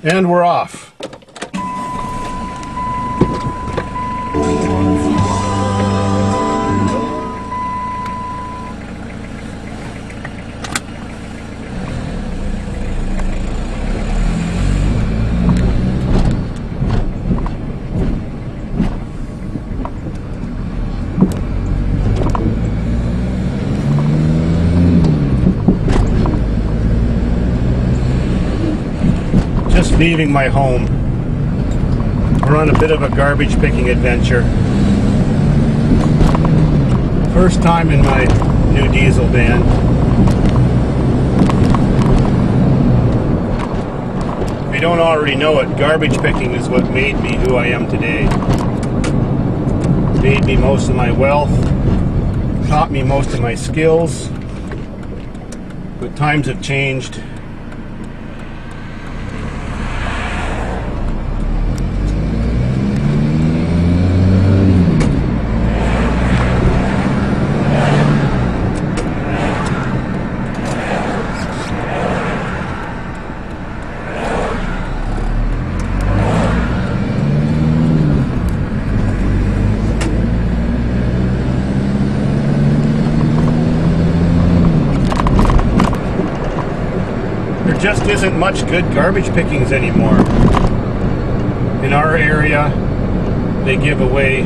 And we're off. Just leaving my home. We're on a bit of a garbage picking adventure. First time in my new diesel van. If you don't already know it, garbage picking is what made me who I am today. Made me most of my wealth, taught me most of my skills, but times have changed. Just isn't much good garbage pickings anymore. In our area, they give away a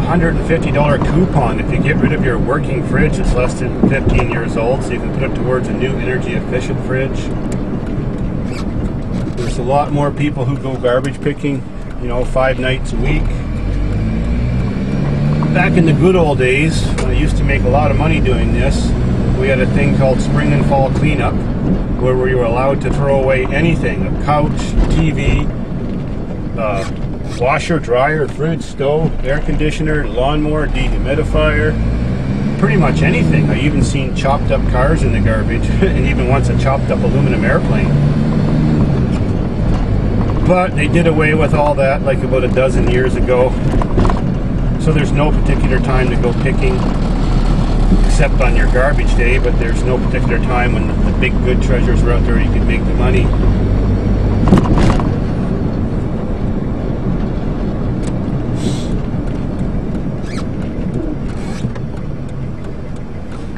$150 coupon if you get rid of your working fridge that's less than 15 years old, so you can put it towards a new energy efficient fridge. There's a lot more people who go garbage picking, 5 nights a week. Back in the good old days, when I used to make a lot of money doing this, we had a thing called spring and fall cleanup, where we were allowed to throw away anything, a couch, TV, washer, dryer, fridge, stove, air conditioner, lawnmower, dehumidifier, pretty much anything. I even seen chopped up cars in the garbage, and even once a chopped up aluminum airplane. But they did away with all that like about a dozen years ago, so there's no particular time to go picking except on your garbage day, but there's no particular time when the big good treasures are out there you can make the money.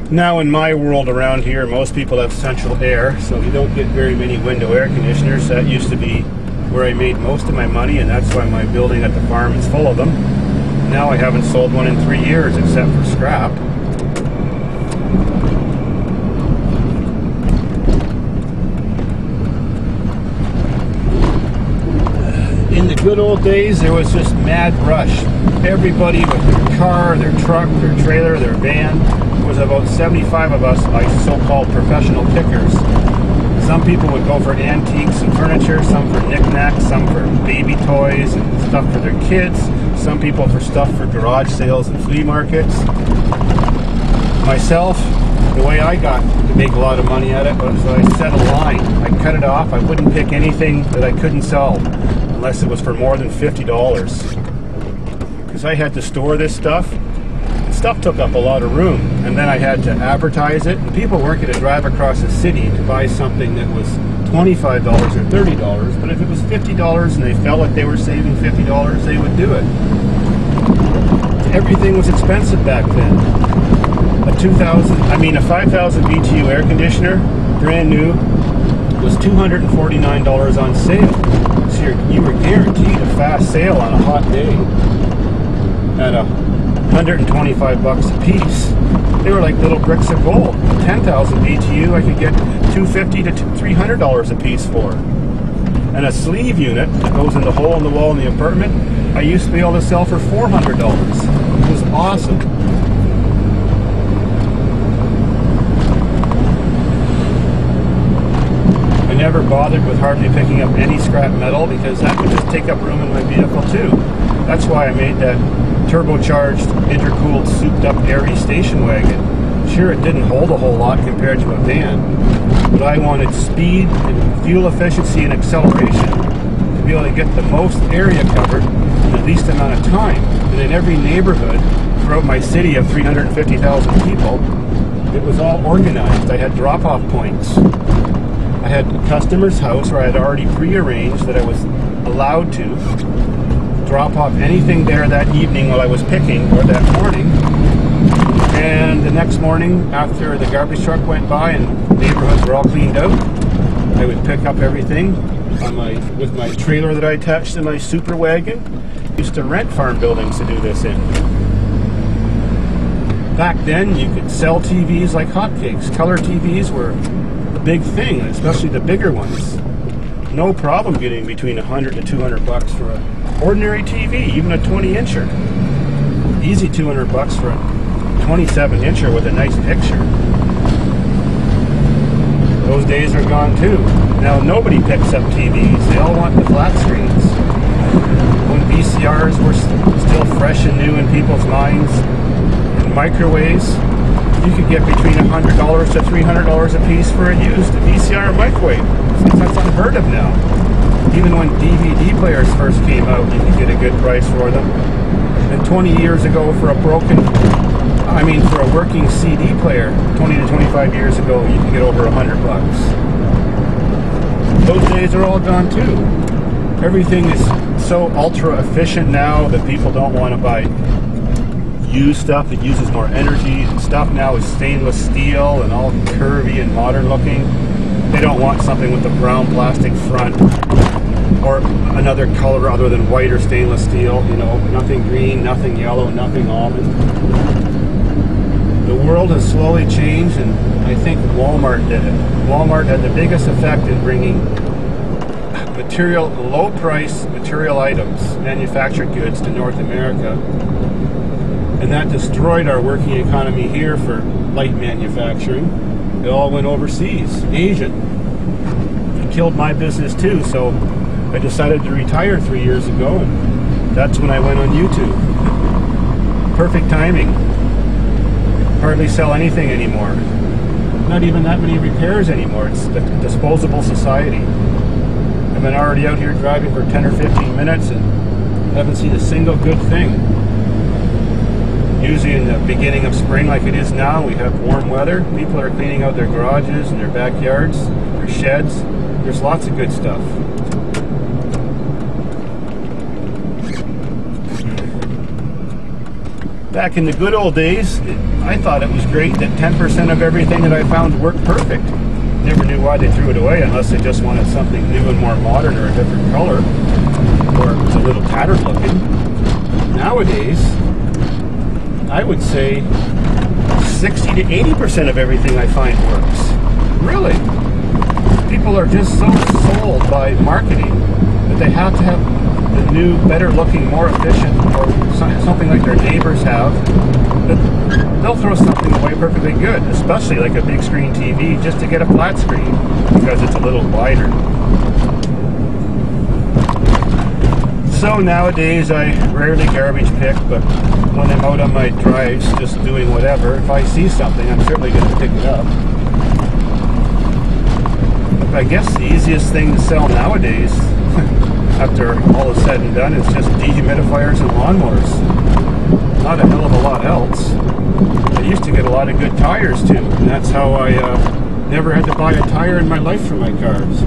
Now in my world around here, most people have central air, so you don't get very many window air conditioners. That used to be where I made most of my money, and that's why my building at the farm is full of them. Now I haven't sold one in 3 years except for scrap. In the good old days, there was just mad rush. Everybody with their car, their truck, their trailer, their van. There was about 75 of us, like so-called professional pickers. Some people would go for antiques and furniture, some for knickknacks, some for baby toys and stuff for their kids, some people for stuff for garage sales and flea markets. Myself, the way I got to make a lot of money at it was I set a line. I cut it off. I wouldn't pick anything that I couldn't sell unless it was for more than $50. Because I had to store this stuff. Stuff took up a lot of room, and then I had to advertise it, and people weren't going to drive across the city to buy something that was $25 or $30, but if it was $50 and they felt like they were saving $50, they would do it. Everything was expensive back then. A 5,000 BTU air conditioner, brand new, was $249 on sale. So you were guaranteed a fast sale on a hot day at $125 a piece. They were like little bricks of gold. 10,000 BTU I could get $250 to $300 a piece for. And a sleeve unit that goes in the hole in the wall in the apartment, I used to be able to sell for $400. It was awesome. I never bothered with hardly picking up any scrap metal because that would just take up room in my vehicle too. That's why I made that turbocharged, intercooled, souped-up, airy station wagon. Sure, it didn't hold a whole lot compared to a van, but I wanted speed and fuel efficiency and acceleration to be able to get the most area covered in the least amount of time. And in every neighborhood throughout my city of 350,000 people, it was all organized. I had drop-off points. I had a customer's house where I had already pre-arranged that I was allowed to drop off anything there that evening while I was picking, or that morning. And the next morning, after the garbage truck went by and neighborhoods were all cleaned out, I would pick up everything with my trailer that I attached to my super wagon. I used to rent farm buildings to do this in. Back then, you could sell TVs like hotcakes. Color TVs were a big thing, especially the bigger ones. No problem getting between $100 to $200 for an ordinary TV, even a 20-incher. Easy $200 for a 27-incher with a nice picture. Those days are gone too. Now nobody picks up TVs. They all want the flat screens. When VCRs were still fresh and new in people's minds, and microwaves, you could get between $100 to $300 a piece for a used VCR microwave. That's unheard of now. Even when DVD players first came out, you could get a good price for them. And 20 years ago, for a working CD player, 20 to 25 years ago, you could get over $100. Those days are all gone too. Everything is so ultra efficient now that people don't want to buy used stuff that uses more energy. And stuff now is stainless steel and all curvy and modern looking. They don't want something with a brown plastic front or another color other than white or stainless steel. You know, nothing green, nothing yellow, nothing almond. The world has slowly changed, and I think Walmart did it. Walmart had the biggest effect in bringing low-price material items, manufactured goods, to North America. And that destroyed our working economy here for light manufacturing. It all went overseas, Asia. It killed my business too, so I decided to retire 3 years ago, and that's when I went on YouTube. Perfect timing. Hardly sell anything anymore. Not even that many repairs anymore. It's a disposable society. I've been already out here driving for 10 or 15 minutes and haven't seen a single good thing. Usually in the beginning of spring like it is now, we have warm weather. People are cleaning out their garages and their backyards, their sheds. There's lots of good stuff. Back in the good old days, I thought it was great that 10% of everything that I found worked perfect. Never knew why they threw it away unless they just wanted something new and more modern or a different color, or it was a little tattered looking. Nowadays, I would say 60 to 80% of everything I find works. Really. People are just so sold by marketing that they have to have the new, better looking, more efficient, or something like their neighbors have. But they'll throw something away perfectly good, especially like a big screen TV, just to get a flat screen because it's a little wider. So nowadays I rarely garbage pick, but when I'm out on my drives just doing whatever, if I see something, I'm certainly going to pick it up. But I guess the easiest thing to sell nowadays, after all is said and done, is just dehumidifiers and lawnmowers. Not a hell of a lot else. I used to get a lot of good tires too, and that's how I never had to buy a tire in my life for my cars.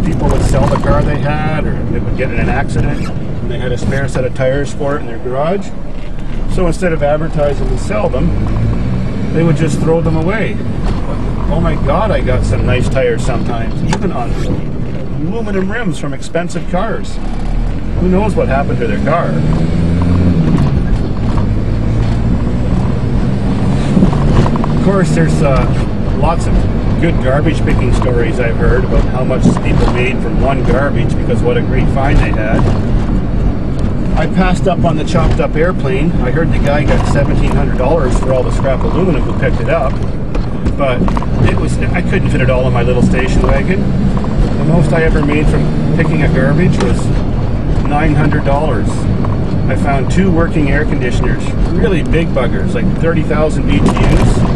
People would sell the car they had, or they would get in an accident, and they had a spare set of tires for it in their garage. So instead of advertising and sell them, they would just throw them away. Oh my God, I got some nice tires sometimes, even on aluminum rims from expensive cars. Who knows what happened to their car? Of course, there's lots of good garbage picking stories I've heard about how much people made from one garbage because what a great find they had. I passed up on the chopped up airplane. I heard the guy got $1,700 for all the scrap aluminum who picked it up, but I couldn't fit it all in my little station wagon. The most I ever made from picking a garbage was $900. I found 2 working air conditioners, really big buggers, like 30,000 BTUs.